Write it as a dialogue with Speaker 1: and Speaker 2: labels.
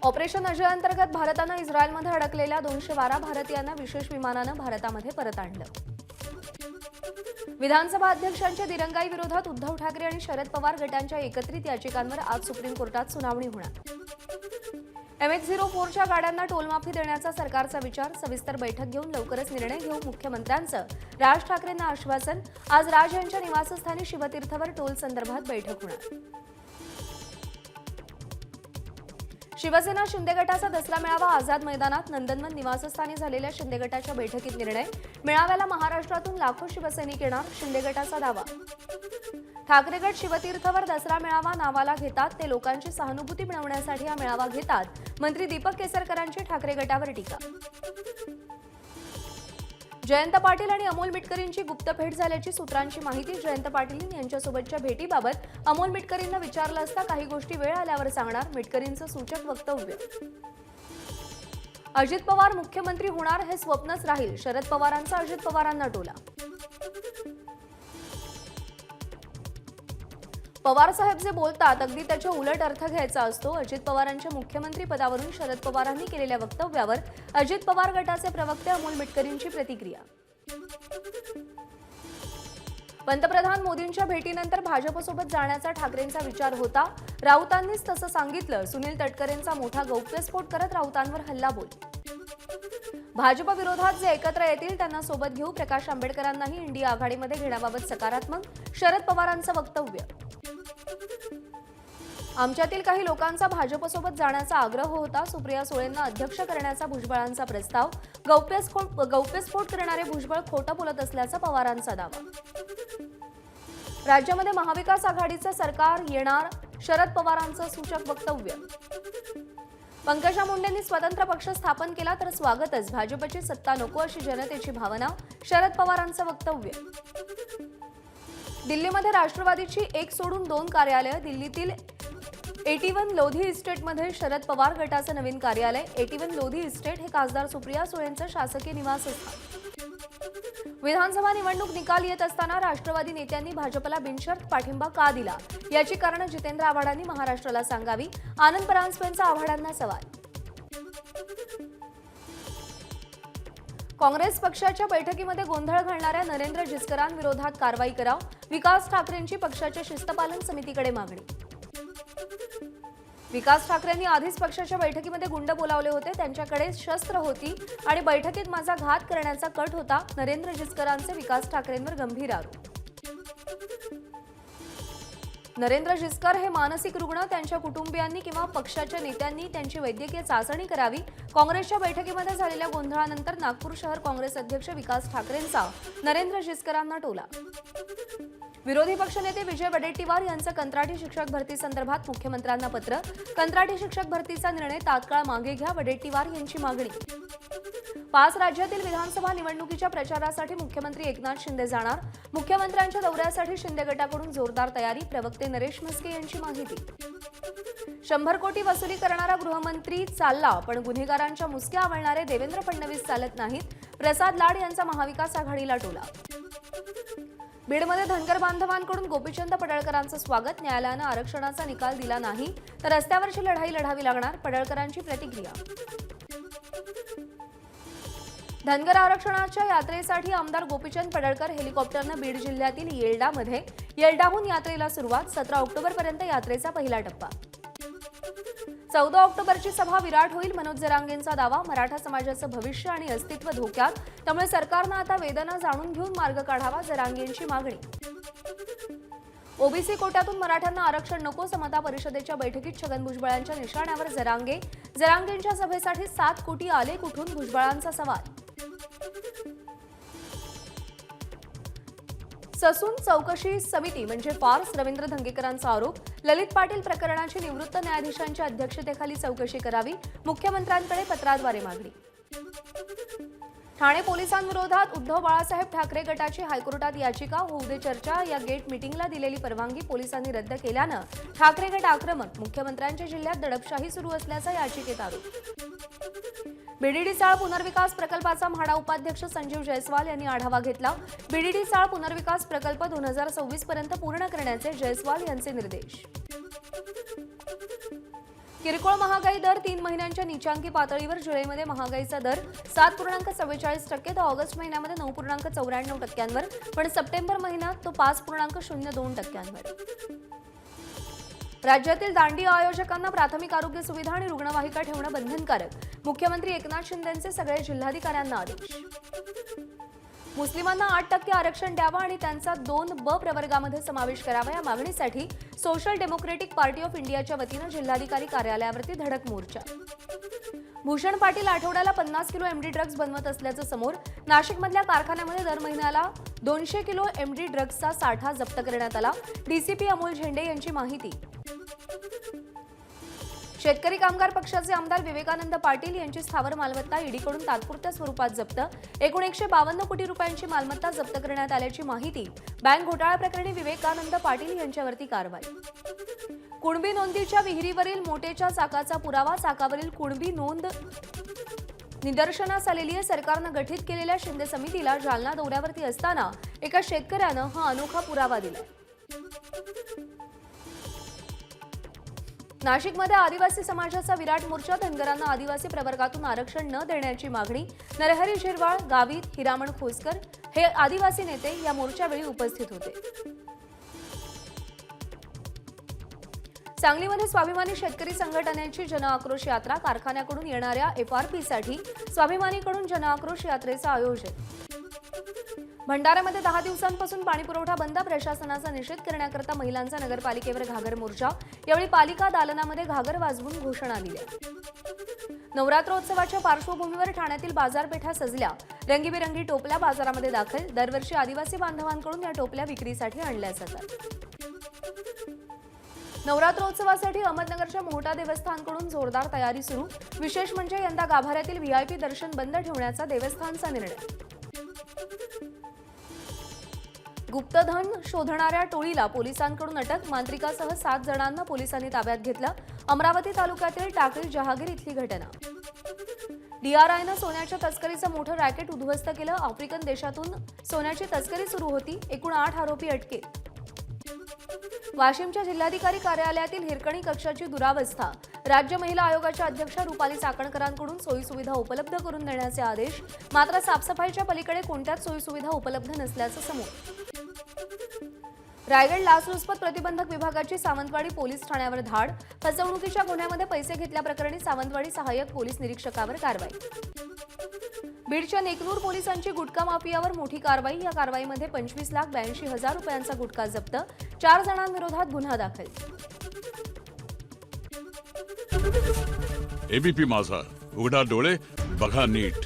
Speaker 1: Operation Ajay अंतर्गत भारतानं इस्रायलमध्ये अडकलेल्या 212 भारतीयांना विशेष विमानानं भारतामध्ये परत आणलं. विधानसभा अध्यक्षांच्या दिरंगाई विरोधात उद्धव ठाकरे आणि शरद पवार गटांच्या एकत्रित याचिकांवर आज सुप्रीम कोर्टात सुनावणी होणार. MH04च्या गाड्यांना टोलमाफी देण्याचा सरकारचा विचार, सविस्तर बैठक घेऊन लवकरच निर्णय घेऊ, मुख्यमंत्र्यांचं राज ठाकरेंना आश्वासन. आज राज यांच्या निवासस्थानी शिवतीर्थवर टोल संदर्भात बैठक होणार. शिवसेना शिंदे गटाचा दसरा मेळावा आझाद मैदानात. नंदनवन निवासस्थानी झालेल्या शिंदे गटाच्या बैठकीत निर्णय. मेळाव्याला महाराष्ट्रातून लाखो शिवसैनिक येणार, शिंदे गटाचा दावा. ठाकरे गट शिवतीर्थवर दसरा मेळावा नावाला घेतात, ते लोकांची सहानुभूती मिळवण्यासाठी हा मेळावा घेतात. मंत्री दीपक केसरकरांची ठाकरे गटावर टीका. जयंत पाटील आणि अमोल मिटकरींची गुप्त भेट झाल्याची सूत्रांची माहिती. जयंत पाटील यांच्यासोबतच्या भेटीबाबत अमोल मिटकरींना विचारलं असता काही गोष्टी वेळ आल्यावर सांगणार, मिटकरींचं सूचक वक्तव्य. अजित पवार मुख्यमंत्री होणार हे स्वप्नच राहील, शरद पवारांचा अजित पवारांना टोला. पवार साहेब जे बोलतात अगदी त्याच्या उलट अर्थ घ्यायचा असतो. अजित पवारांच्या मुख्यमंत्री पदावरून शरद पवारांनी केलेल्या वक्तव्यावर अजित पवार गटाचे प्रवक्ते अमोल मिटकरींची प्रतिक्रिया. पंतप्रधान मोदींच्या भेटीनंतर भाजपसोबत जाण्याचा ठाकरेंचा विचार होता, राऊतांनीच तसं सांगितलं. सुनील तटकरेंचा मोठा गौप्यस्फोट करत राऊतांवर हल्लाबोल. भाजप विरोधात जे एकत्र येतील त्यांना सोबत घेऊ, प्रकाश आंबेडकरांनाही इंडिया आघाडीमध्ये घेण्याबाबत सकारात्मक, शरद पवारांचं वक्तव्य. आमच्यातील काही लोकांचा भाजपसोबत जाण्याचा आग्रह होता, सुप्रिया सुळेंना अध्यक्ष करण्याचा भुजबळांचा प्रस्ताव. गौप्यस्फोट करणारे भुजबळ खोटं बोलत असल्याचा पवारांचा दावा. राज्यामध्ये महाविकास आघाडीचं सरकार येणार, शरद पवारांचं सूचक वक्तव्य. पंकजा मुंडेंनी स्वतंत्र पक्ष स्थापन केला तर स्वागतच, भाजपची सत्ता नको अशी जनतेची भावना, शरद पवारांचं वक्तव्य. दिल्लीमध्ये राष्ट्रवादीची एक सोडून 2 कार्यालय. दिल्लीतील 81 लोधी इस्टेटमध्ये शरद पवार गटाचं नवीन कार्यालय. 81 लोधी इस्टेट हे खासदार सुप्रिया सुळेंचं शासकीय निवासस्थान. विधानसभा निवडणूक निकाल येत असताना राष्ट्रवादी नेत्यांनी भाजपला बिनशर्त पाठिंबा का दिला, याची कारणं जितेंद्र आव्हाडांनी महाराष्ट्राला सांगावी. आनंद परांजपेंचा आव्हाडांना सवाल. काँग्रेस पक्षाच्या बैठकीमध्ये गोंधळ घालणाऱ्या नरेंद्र जिचकरांविरोधात कारवाई करा, विकास ठाकरेंची पक्षाच्या शिस्तपालन समितीकडे मागणी. विकास ठाकरेंनी आधीच पक्षाच्या बैठकीमध्ये गुंड बोलावले होते, त्यांच्याकडे शस्त्र होती आणि बैठकीत माझा घात करण्याचा कट होता. नरेंद्र जिचकरांचे विकास ठाकरेंवर गंभीर आरोप. नरेंद्र जिचकर हे मानसिक रुग्ण, त्यांच्या कुटुंबियांनी किंवा पक्षाच्या नेत्यांनी त्यांची वैद्यकीय चाचणी करावी. काँग्रेसच्या बैठकीमध्ये झालेल्या गोंधळानंतर नागपूर शहर काँग्रेस अध्यक्ष विकास ठाकरेंचा नरेंद्र जिचकरांना टोला. विरोधी पक्षनेते विजय वडेट्टीवार यांचं कंत्राटी शिक्षक भरती संदर्भात मुख्यमंत्र्यांना पत्र. कंत्राटी शिक्षक भरतीचा निर्णय तात्काळ मागे घ्या, वडेट्टीवार यांची मागणी. 5 राज्यातील विधानसभा निवडणुकीच्या प्रचारासाठी मुख्यमंत्री एकनाथ शिंदे जाणार. मुख्यमंत्र्यांच्या दौऱ्यासाठी शिंदे गटाकडून जोरदार तयारी, प्रवक्ते नरेश म्हस्के यांची माहिती. 100 कोटी वसुली करणारा गृहमंत्री चालला, पण गुन्हेगारांच्या मुसक्या आवळणारे देवेंद्र फडणवीस चालत नाहीत. प्रसाद लाड यांचा महाविकास आघाडीला टोला. बीडमध्ये धनगर बांधवांकडून गोपीचंद पडळकरांचं स्वागत. न्यायालयानं आरक्षणाचा निकाल दिला नाही तर रस्त्यावरची लढाई लढावी लागणार, पडळकरांची प्रतिक्रिया. धनगर आरक्षणाच्या यात्रेसाठी आमदार गोपीचंद पडळकर हेलिकॉप्टरनं बीड जिल्ह्यातील येल्डाहून यात्रेला सुरुवात. 17 ऑक्टोबरपर्यंत यात्रेचा पहिला टप्पा. 14 ऑक्टोबरची सभा विराट होईल, मनोज जरांगेंचा दावा. मराठा समाजाचं भविष्य आणि अस्तित्व धोक्यात, त्यामुळे सरकारनं आता वेदना जाणून घेऊन मार्ग काढावा, जरांगेंची मागणी. ओबीसी कोट्यातून मराठ्यांना आरक्षण नको, समता परिषदेच्या बैठकीत छगन भुजबळांच्या निशाण्यावर जरांगेंच्या सभेसाठी 7 कोटी आले कुठून, भुजबळांचा सवाल. ससून चौकशी समिती म्हणजे फार्स, रवींद्र धंगेकरांचा आरोप. ललित पाटील प्रकरणाची निवृत्त न्यायाधीशांच्या अध्यक्षतेखाली चौकशी करावी, मुख्यमंत्र्यांकडे पत्राद्वारे मागणी. ठाणे पोलिसांविरोधात उद्धव बाळासाहेब ठाकरे गटाची हायकोर्टात याचिका, होऊ दे चर्चा. या गेट मीटिंगला दिलेली परवानगी पोलिसांनी रद्द केल्यानं ठाकरे गट आक्रमक. मुख्यमंत्र्यांच्या जिल्ह्यात दडपशाही सुरू असल्याचा याचिकेत आरोप. बीडीडी चाळ पुनर्विकास प्रकल्पाचा म्हाडा उपाध्यक्ष संजीव जयस्वाल यांनी आढावा घेतला. बीडीडी चाळ पुनर्विकास प्रकल्प 2026 पर्यंत पूर्ण करण्याचे जयस्वाल यांचे निर्देश. किरकोळ महागाई दर 3 महिन्यांच्या नीचांकी पातळीवर. जुलैमध्ये महागाईचा दर 7.44% तर ऑगस्ट महिन्यामध्ये 9.94%, पण सप्टेंबर महिन्यात तो 5.02%. राज्यातील दांडी आयोजकांना प्राथमिक आरोग्य सुविधा आणि रुग्णवाहिका ठेवणं बंधनकारक. मुख्यमंत्री एकनाथ शिंदेंचे सगळे जिल्हाधिकाऱ्यांना आदेश. मुस्लिमांना 8% आरक्षण द्यावं आणि त्यांचा 2B प्रवर्गामध्ये समावेश करावा या मागणीसाठी सोशल डेमोक्रेटिक पार्टी ऑफ इंडियाच्या वतीनं जिल्हाधिकारी कार्यालयावरती धडक मोर्चा. भूषण पाटील आठवड्याला 50 किलो एमडी ड्रग्ज बनवत असल्याचं समोर. नाशिकमधल्या कारखान्यामध्ये दर महिन्याला 200 किलो एमडी ड्रग्जचा साठा जप्त करण्यात आला. डीसीपी अमोल झेंडे यांची माहिती. शेतकरी कामगार पक्षाचे आमदार विवेकानंद पाटील यांची स्थावर मालमत्ता ईडीकडून तात्पुरत्या स्वरूपात जप्त. एकूण 152 कोटी रुपयांची मालमत्ता जप्त करण्यात आल्याची माहिती. बँक घोटाळा प्रकरणी विवेकानंद पाटील यांच्यावरती कारवाई. कुणबी नोंदीच्या विहिरीवरील मोटेच्या चाकाचा पुरावा. चाकावरील कुणबी नोंद निदर्शनास आलेली आहे. सरकारनं गठीत केलेल्या शिंदे समितीला जालना दौऱ्यावरती असताना एका शेतकऱ्यानं हा अनोखा पुरावा दिलाय. नाशिकमध्ये आदिवासी समाजाचा विराट मोर्चा. धनगरांना आदिवासी प्रवर्गातून आरक्षण न देण्याची मागणी. नरहरी झिरवाळ, गावित, हिरामण खोसकर हे आदिवासी नेते या मोर्चावेळी उपस्थित होते. सांगलीमध्ये स्वाभिमानी शेतकरी संघटनेची जनआक्रोश यात्रा. कारखान्याकडून येणाऱ्या एफआरपीसाठी स्वाभिमानीकडून जनआक्रोश यात्रेचं आयोजन. भंडाऱ्यामध्ये 10 दिवसांपासून पाणीपुरवठा बंद. प्रशासनाचा निषेध करण्याकरता महिलांचा नगरपालिकेवर घागर मोर्चा. यावेळी पालिका दालनामध्ये घागर वाजवून घोषणा दिल्या. नवरात्रोत्सवाच्या पार्श्वभूमीवर ठाण्यातील बाजारपेठा सजल्या. रंगीबेरंगी टोपल्या बाजारामध्ये दाखल. दरवर्षी आदिवासी बांधवांकडून या टोपल्या विक्रीसाठी आणल्या जातात. नवरात्रोत्सवासाठी अहमदनगरच्या मोहटा देवस्थानकडून जोरदार तयारी सुरू. विशेष म्हणजे यंदा गाभाऱ्यातील व्हीआयपी दर्शन बंद ठेवण्याचा देवस्थानचा निर्णय. गुप्तधन शोधणाऱ्या टोळीला पोलिसांकडून अटक. मांत्रिकासह 7 जणांना पोलिसांनी ताब्यात घेतलं. अमरावती तालुक्यातील टाकळी जहागीर इथली घटना. डीआरआयनं सोन्याच्या तस्करीचं मोठं रॅकेट उद्ध्वस्त केलं. आफ्रिकन देशातून सोन्याची तस्करी सुरू होती. एकूण 8 आरोपी अटकेत. वाशिमच्या जिल्हाधिकारी कार्यालयातील हिरकणी कक्षाची दुरावस्था. राज्य महिला आयोगाच्या अध्यक्षा रुपाली चाकणकरांकडून सोयीसुविधा उपलब्ध करून देण्याचे आदेश. मात्र साफसफाईच्या पलीकडे कोणत्याच सोयीसुविधा उपलब्ध नसल्याचं समोर. रायगड लाचलुचपत प्रतिबंधक विभागाची सावंतवाडी पोलीस ठाण्यावर धाड. फसवणुकीच्या गुन्ह्यामध्ये पैसे घेतल्याप्रकरणी सावंतवाडी सहाय्यक पोलीस निरीक्षकावर कारवाई. बीडच्या नेकनूर पोलिसांची गुटखा माफियावर मोठी कारवाई. या कारवाईमध्ये 25,82,000 रुपयांचा गुटखा जप्त. 4 जणांविरोधात गुन्हा दाखल.
Speaker 2: एबीपी माझा, उघडा डोळे बघा नीट.